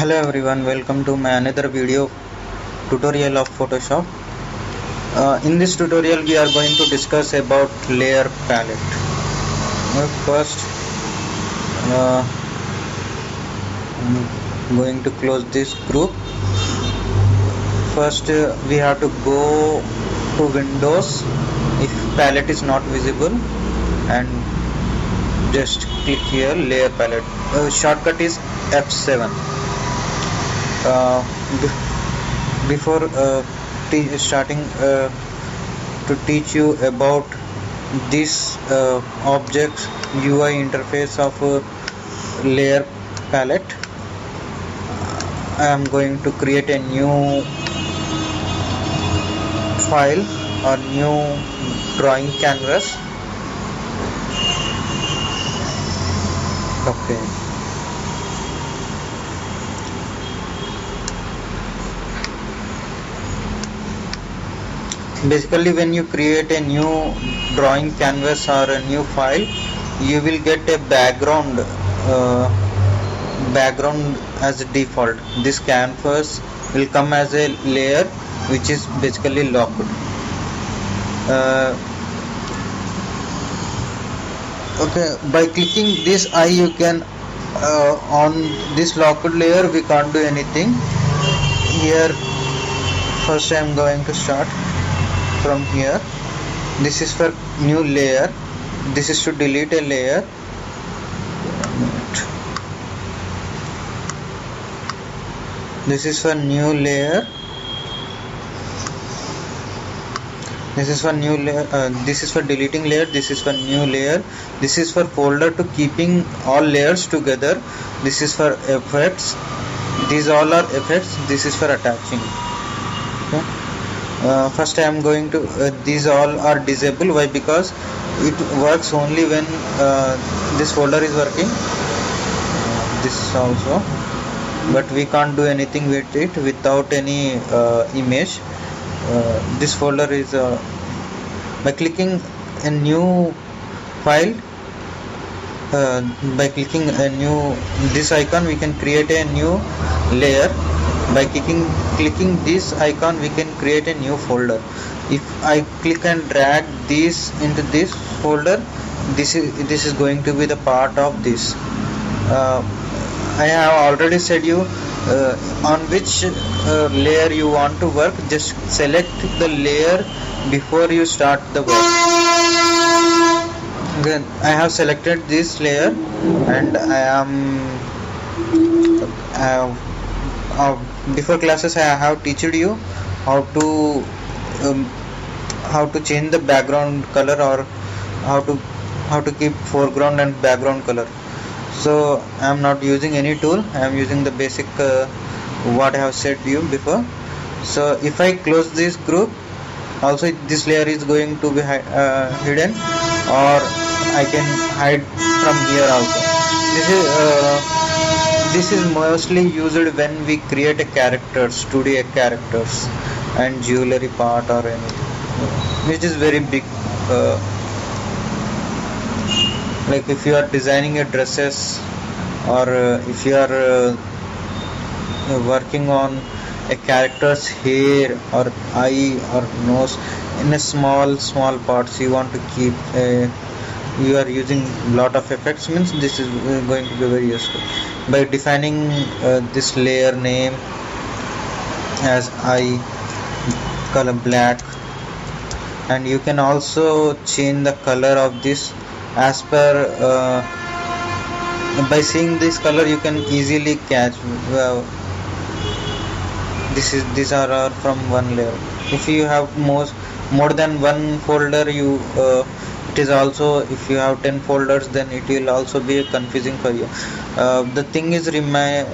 Hello everyone, welcome to my another video tutorial of Photoshop. In this tutorial we are going to discuss about layer palette. First, uh, I'm going to close this group. First, we have to go to Windows if palette is not visible, and just click here layer palette. Shortcut is F7. Before starting to teach you about this object UI interface of layer palette, I am going to create a new file or new drawing canvas. Okay. Basically, when you create a new drawing canvas or a new file, you will get a background as a default. This canvas will come as a layer which is basically locked. Okay, by clicking this eye, you can on this locked layer we can't do anything. Here, first I am going to start from here. This is for new layer. This is to delete a layer. This is for new layer. This is for new layer. This is for deleting layer. This is for new layer. This is for folder to keeping all layers together. This is for effects. These all are effects. This is for attaching. Okay. First I am going to these all are disabled. Why? Because it works only when this folder is working. This also, but we can't do anything with it without any image. This folder is by clicking a new file, by clicking a new this icon we can create a new layer. By clicking this icon we can create a new folder. If I click and drag this into this folder, this is going to be the part of this. I have already said you on which layer you want to work. Just select the layer before you start the work. Then I have selected this layer, and I am before classes I have taught you how to change the background color, or how to keep foreground and background color. So I am not using any tool. I am using the basic what I have said to you before. So if I close this group, also this layer is going to be hidden, or I can hide from here also. This is mostly used when we create a characters, 2D characters and jewelry part or anything, which is very big. Like if you are designing a dresses, or if you are working on a character's hair or eye or nose in a small parts you want to keep, you are using lot of effects, means this is going to be very useful. By defining this layer name as eye color black, and you can also change the color of this as per by seeing this color you can easily catch these are from one layer. If you have more than one folder, you it is also, if you have 10 folders, then it will also be confusing for you. The thing is remain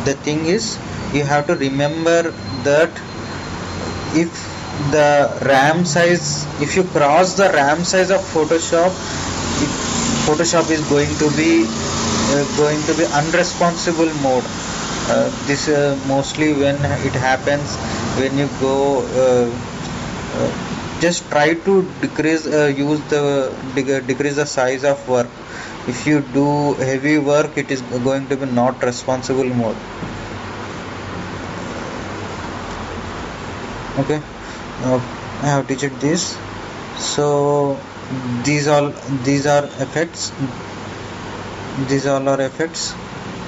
the thing is, you have to remember that if the RAM size, if you cross the RAM size of Photoshop, Photoshop is going to be unresponsive mode. This mostly when it happens when you go just try to decrease the size of work. If you do heavy work, it is going to be not responsible mode. Okay, I have teached this. So these are effects. These all are effects.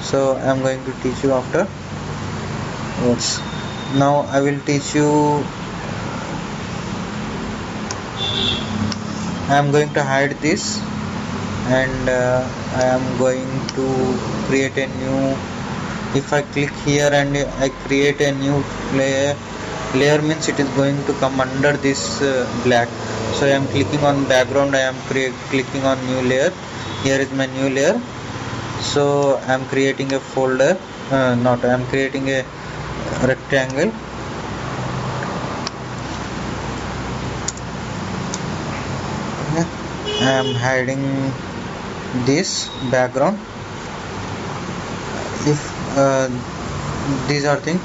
So I am going to teach you after words. Now I will teach you. I am going to hide this, and I am going to create a new. If I click here and I create a new layer means it is going to come under this black. So I am clicking on background, I am clicking on new layer. Here is my new layer. So I am creating a folder, I am creating a rectangle. I am hiding this background. If these are things,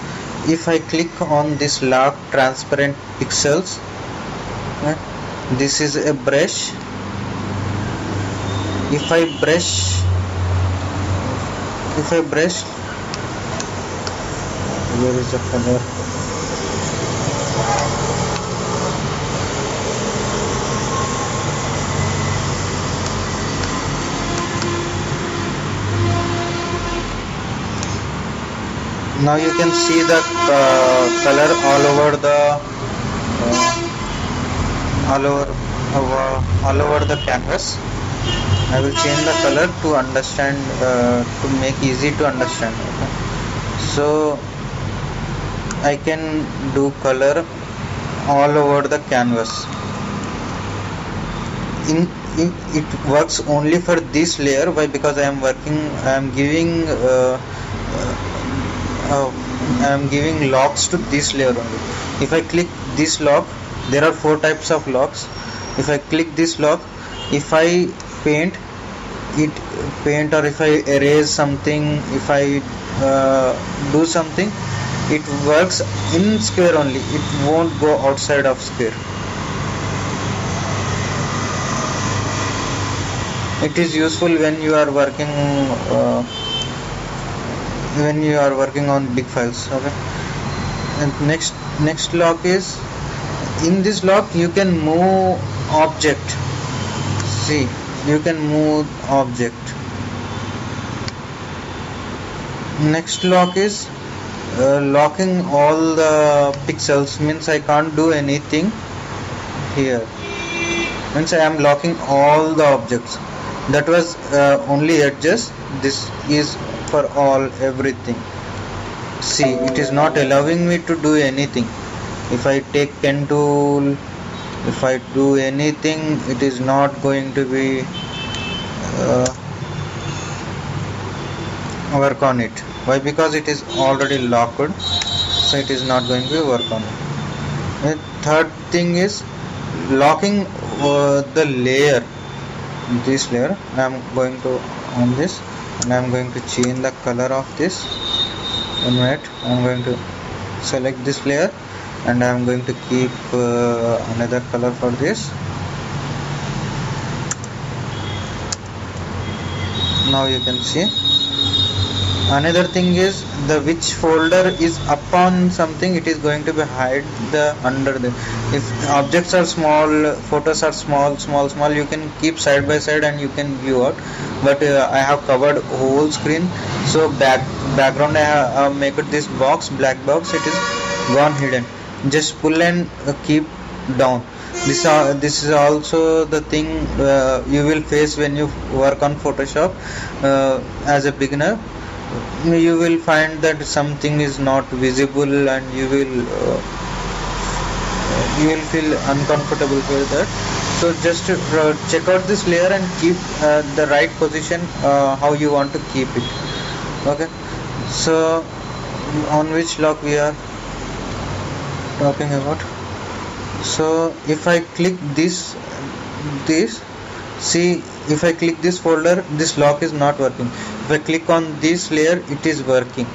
if I click on this lock transparent pixels, this is a brush. If I brush, where is the color? Now you can see the color all over the all over the canvas. I will change the color to understand, to make easy to understand. Okay. So I can do color all over the canvas. It works only for this layer. Why? Because I am giving locks to this layer only. If I click this lock, there are 4 types of locks. If I click this lock, if I paint or if I erase something, if I do something, it works in square only. It won't go outside of square. It is useful when you are working on big files. Okay. And next lock is, in this lock you can move object. See, you can move object. Next lock is locking all the pixels, means I can't do anything here, means I am locking all the objects. That was only edges. This is for all, everything. See, it is not allowing me to do anything. If I take pen tool, if I do anything, it is not going to be work on it. Why? Because it is already locked, so it is not going to work on it. The third thing is locking the layer. This layer, I am going to on this, and I am going to change the color of this. And wait, I am going to select this layer, and I am going to keep another color for this. Now you can see. Another thing is, the which folder is upon something, it is going to be hide the under the. If objects are small, photos are small, you can keep side by side and you can view out. But I have covered whole screen, so background I have make it this box, black box. It is gone hidden. Just pull and keep down. This is also the thing you will face when you work on Photoshop as a beginner. You will find that something is not visible, and you will feel uncomfortable with that. So just check out this layer and keep the right position how you want to keep it. Okay. So on which lock we are talking about? So if I click this, see, if I click this folder, this lock is not working. If I click on this layer, it is working.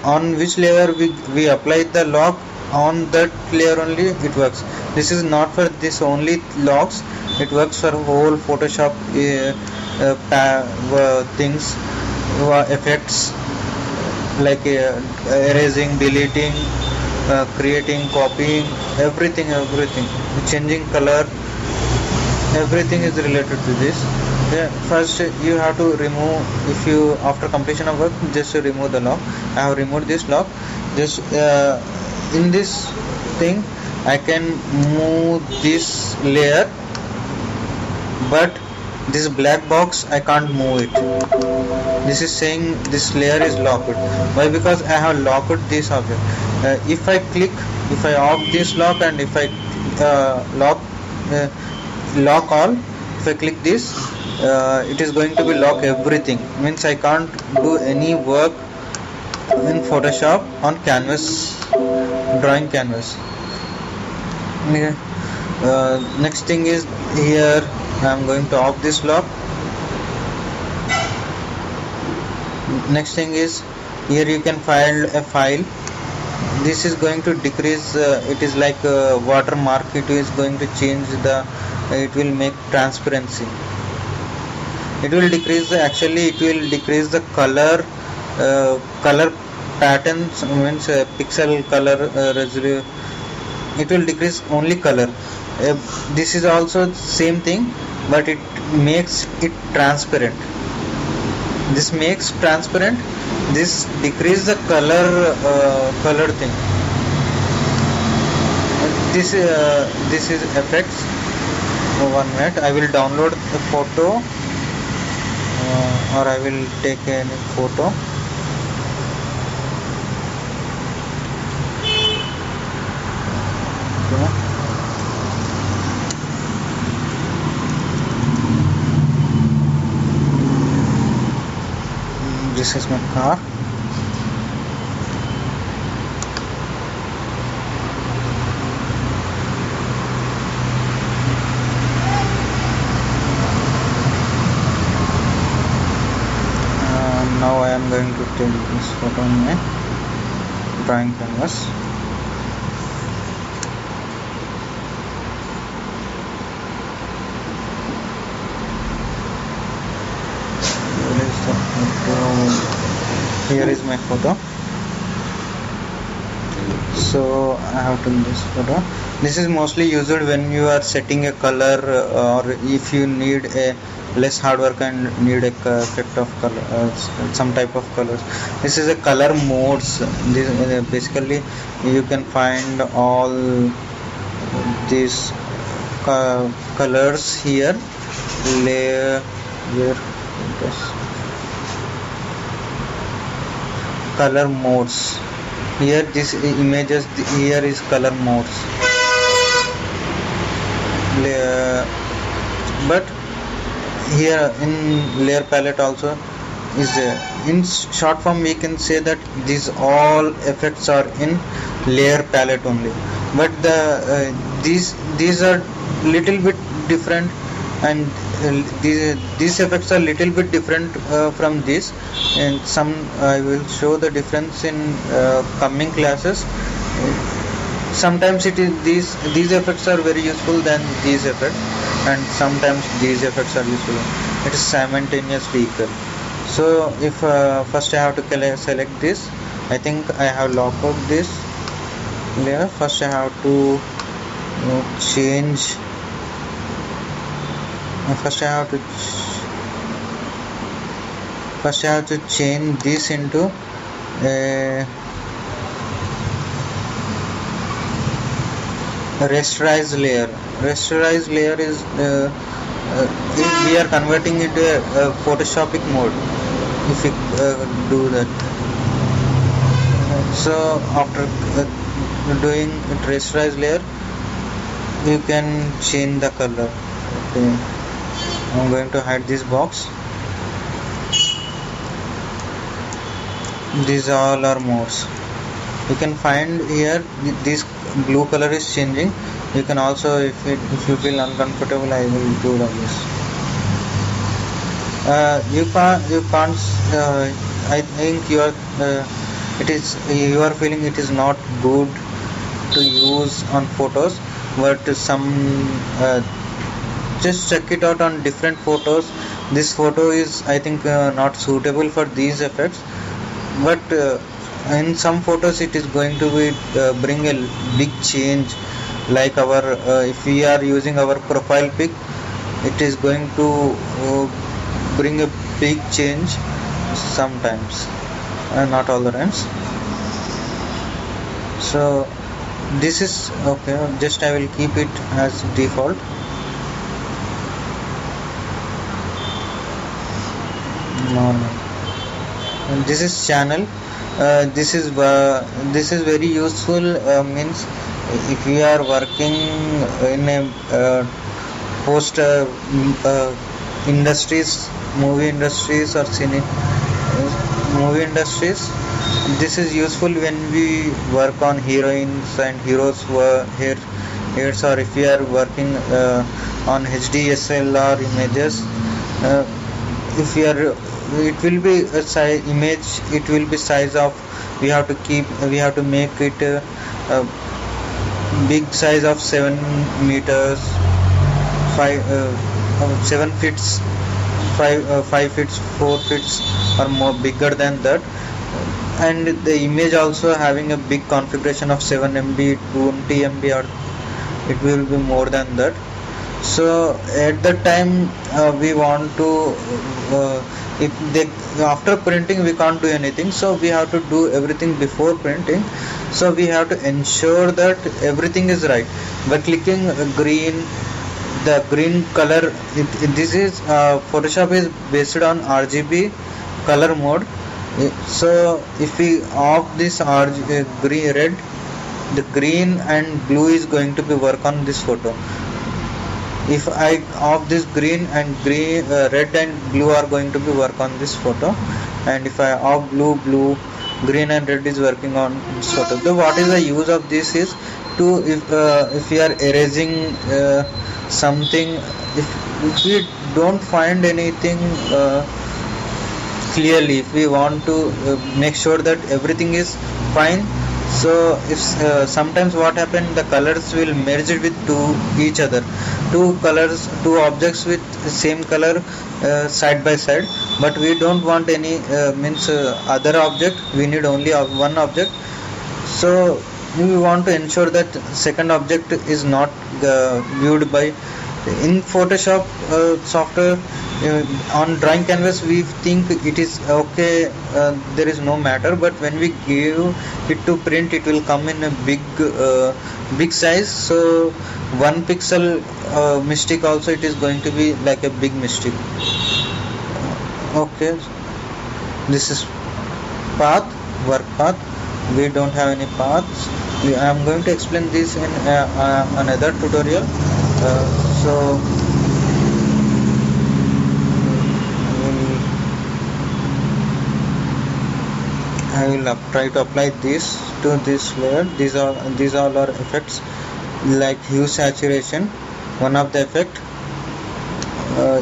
On which layer we apply the lock, on that layer only it works. This is not for this only locks, it works for whole Photoshop things, effects like erasing, deleting, creating, copying, everything, changing color, everything is related to this. Yeah, first you have to remove, if you after completion of work, just remove the lock. I have removed this lock. Just in this thing I can move this layer, but this black box I can't move it. This is saying this layer is locked. Why? Because I have locked this object. If I off this lock, and if I uh, lock all, if I click this, it is going to be lock everything. Means I can't do any work in Photoshop on canvas, drawing canvas. Okay. Next thing is, here I am going to off this lock. Next thing is, here you can find a file. This is going to decrease, it is like a watermark. It is going to change the, it will make transparency. It will decrease, actually it will decrease the color patterns, means pixel color resolution. It will decrease only color. This is also same thing, but it makes it transparent. This makes transparent, this decrease the color thing. This is effects. 1 minute, I will download a photo, or I will take any photo. Okay. This is my car. Now I am going to take this photo in my drawing canvas. Here is my photo. So I have taken this photo. This is mostly used when you are setting a color, or if you need a less hard work and need a effect of color, some type of colors. This is a color modes. This basically you can find all these colors here. Layer, here, color modes. Here this images, here is color modes. But here in layer palette also is there. In short form we can say that these all effects are in layer palette only, but the these are little bit different, and these effects are little bit different from this, and some I will show the difference in coming classes. Sometimes it is these effects are very useful than these effects, and sometimes these effects are useful. It is simultaneously equal. So if first I have to select this, I think I have locked out this layer. First I have to change. First I have to change this into a rasterized layer. Rasterized layer is if we are converting it to a photoshopic mode, if we do that. So after doing rasterized layer, you can change the color. Okay, I'm going to hide this box. These all are modes. You can find here this blue color is changing. You can also, if you feel uncomfortable, I will do this. You can't. I think you are feeling it is not good to use on photos, but some just check it out on different photos. This photo is, I think, not suitable for these effects, but in some photos it is going to be bring a big change, like our if we are using our profile pic, it is going to bring a big change sometimes, not all the times. So this is okay, just I will keep it as default. Normal. And this is channel. This is very useful, means if we are working in a post industries, movie industries or movie industries. This is useful when we work on heroines and heroes hairs, or if we are working on HDSLR images. If we are, it will be a size image. It will be size of. We have to make it a big size of 7 meters, 7 feet, 5 feet, 4 feet, or more bigger than that. And the image also having a big configuration of 7 MB, 20 MB, or it will be more than that. So at that time we want to after printing we can't do anything, so we have to do everything before printing. So we have to ensure that everything is right by clicking green, the green color. This is Photoshop is based on RGB color mode. So if we off this green, red, the green and blue is going to be work on this photo. If I off this green and red and blue are going to be work on this photo, and if I off blue, green and red is working on this photo. So what is the use of this is to, if we are erasing something, if we don't find anything clearly, if we want to make sure that everything is fine. So if sometimes what happen, the colors will merge with each other, two objects with same color side by side, but we don't want any other object. We need only one object. So we want to ensure that second object is not viewed by. In Photoshop software, on drawing canvas we think it is okay, there is no matter, but when we give it to print, it will come in a big size. So 1 pixel mistake also, it is going to be like a big mistake. Okay, this is work path. We don't have any paths. I am going to explain this in another tutorial. So I will try to apply this to this layer. These all are effects, like hue saturation, one of the effect.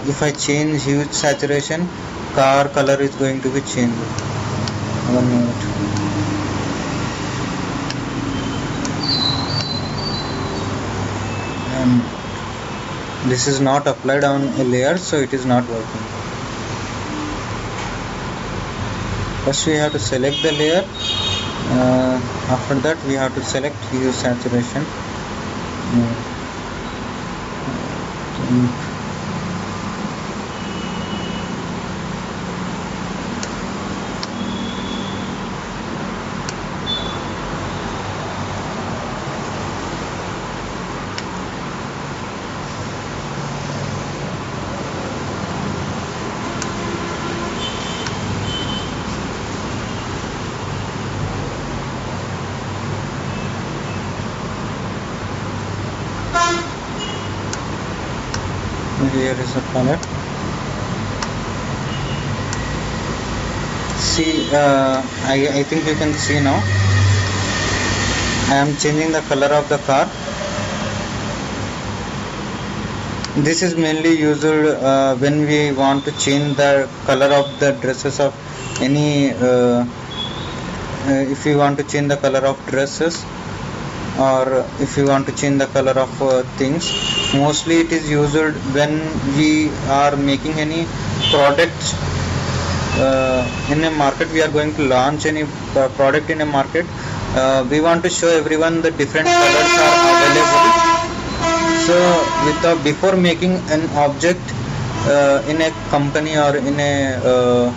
If I change hue saturation, car color is going to be changed. 1 minute. And this is not applied on a layer, so it is not working. First we have to select the layer. After that we have to select hue saturation. Here is a palette. See, I think you can see now. I am changing the color of the car. This is mainly used when we want to change the color of the dresses of any. If we want to change the color of dresses, or if you want to change the color of things, mostly it is used when we are making any product in a market, we are going to launch any product in a market, we want to show everyone the different colors are available. So before making an object in a company or in a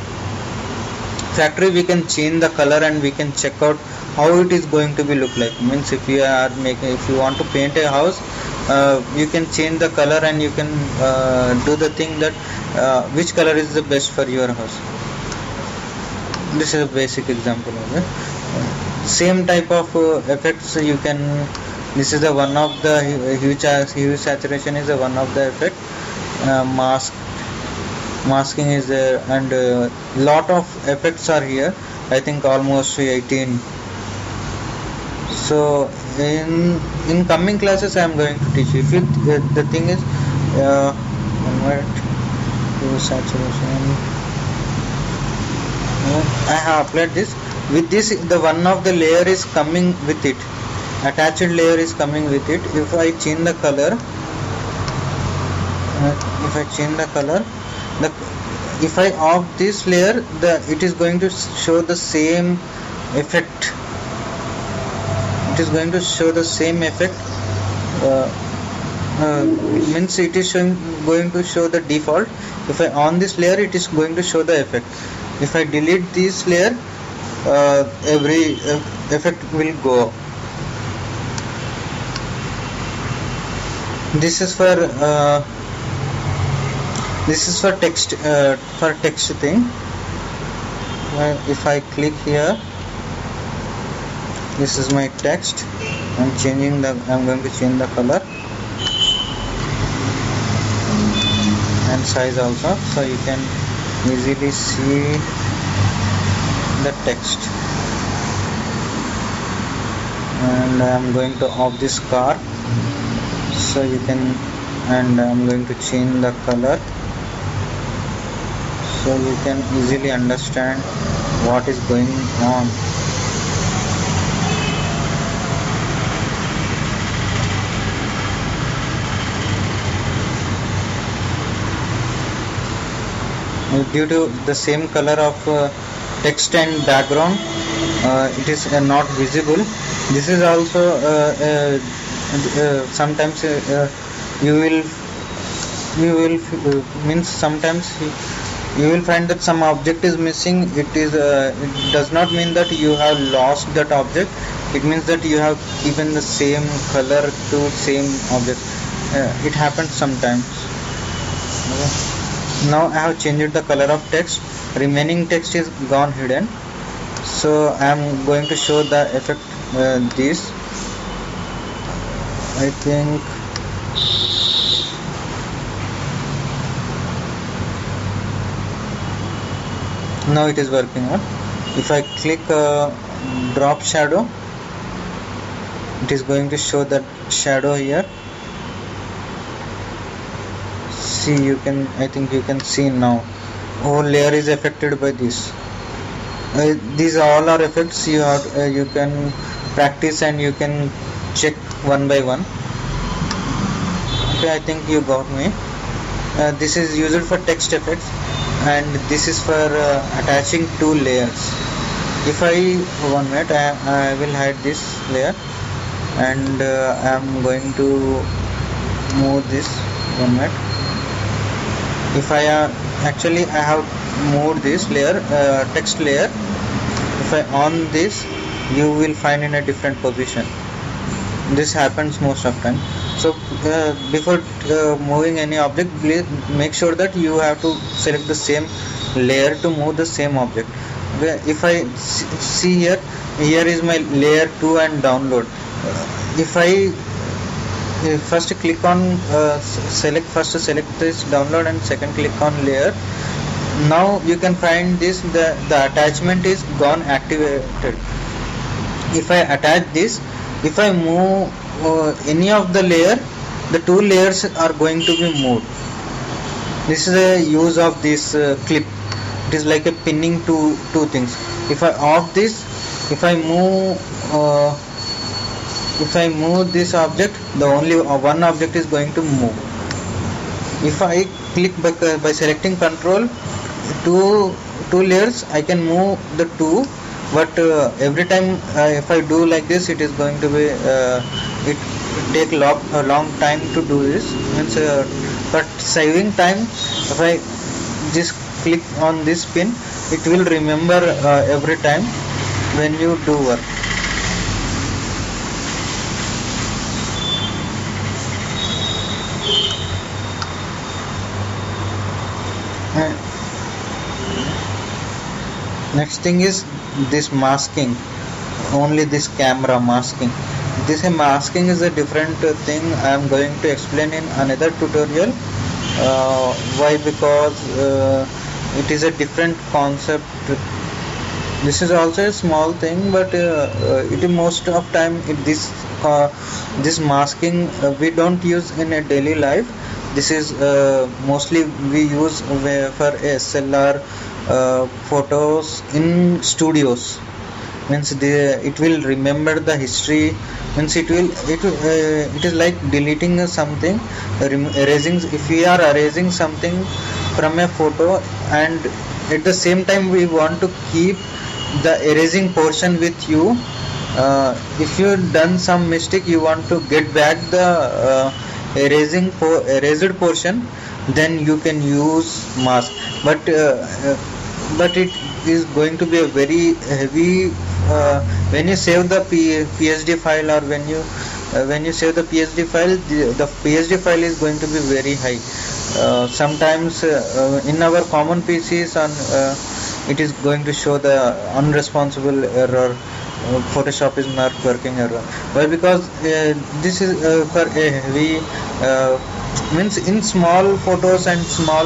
factory, we can change the color and we can check out how it is going to be look like. Means if you want to paint a house, you can change the color and you can do the thing that which color is the best for your house. This is a basic example of it. Same type of effects you can. This is the one of the hue saturation is the one of the effect. Masking is there, and lot of effects are here. I think almost 18. So in coming classes I am going to teach you. If the thing is convert hue saturation. I have applied this. With this, the one of the layer is coming with it. Attached layer is coming with it. If I change the color, if I off this layer, it is going to show the same effect. It is going to show the same effect. Means it is going to show the default. If I on this layer, it is going to show the effect. If I delete this layer, every effect will go. This is for text thing. If I click here, this is my text. I'm going to change the color and size also, so you can easily see the text. And I'm going to off this car, so you can, and I'm going to change the color, so you can easily understand what is going on. Due to the same color of text and background, it is not visible. This is also sometimes you will means sometimes you will find that some object is missing. It does not mean that you have lost that object. It means that you have given the same color to same object. It happens sometimes. Okay. Now I have changed the color of text. Remaining text is gone hidden. So I am going to show the effect. This I think now it is working on. If I click drop shadow, it is going to show that shadow here. See, I think you can see now. Whole layer is affected by this. These all are effects you can practice and you can check one by one. Okay, I think you got me. This is used for text effects, and this is for attaching two layers. If I will hide this layer, and I am going to move this 1 minute. If I have moved this layer, text layer. If I on this, you will find in a different position. This happens most of time. So before moving any object, please make sure that you have to select the same layer to move the same object. If I see here is my layer 2 and download. If I first click on select this download and second click on layer, now you can find this the attachment is gone activated. If I attach this, if I move any of the layer, the two layers are going to be moved. This is a use of this clip. It is like a pinning two things. If I off this, if I move this object, the only one object is going to move. If I click by selecting control two layers, I can move the two, but every time if I do like this, it is going to be it take a long time to do this. Means but saving time, if I just click on this pin, it will remember every time when you do work. Next thing is this masking, only this camera masking. This masking is a different thing. I am going to explain in another tutorial. Why? Because it is a different concept. This is also a small thing, but it is most of time this masking we don't use in a daily life. This is mostly we use for SLR photos in studios. Means it will remember the history. Means it is like deleting something, erasing. If we are erasing something from a photo, and at the same time we want to keep the erasing portion with you, if you done some mistake, you want to get back the erased portion, then you can use mask. But it is going to be a very heavy when you save the PSD file, or when you save the PSD file, the PSD file is going to be very high. Sometimes in our common PCs it is going to show the unresponsible error, Photoshop is not working error. Why? Because this is for a heavy means in small photos and small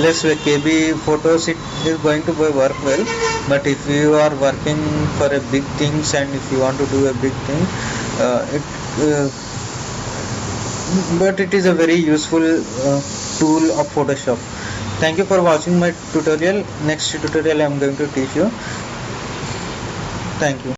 less KB photos, it is going to work well. But if you are working for a big things, and if you want to do a big thing, but it is a very useful tool of Photoshop. Thank you for watching my tutorial. Next tutorial I am going to teach you. Thank you.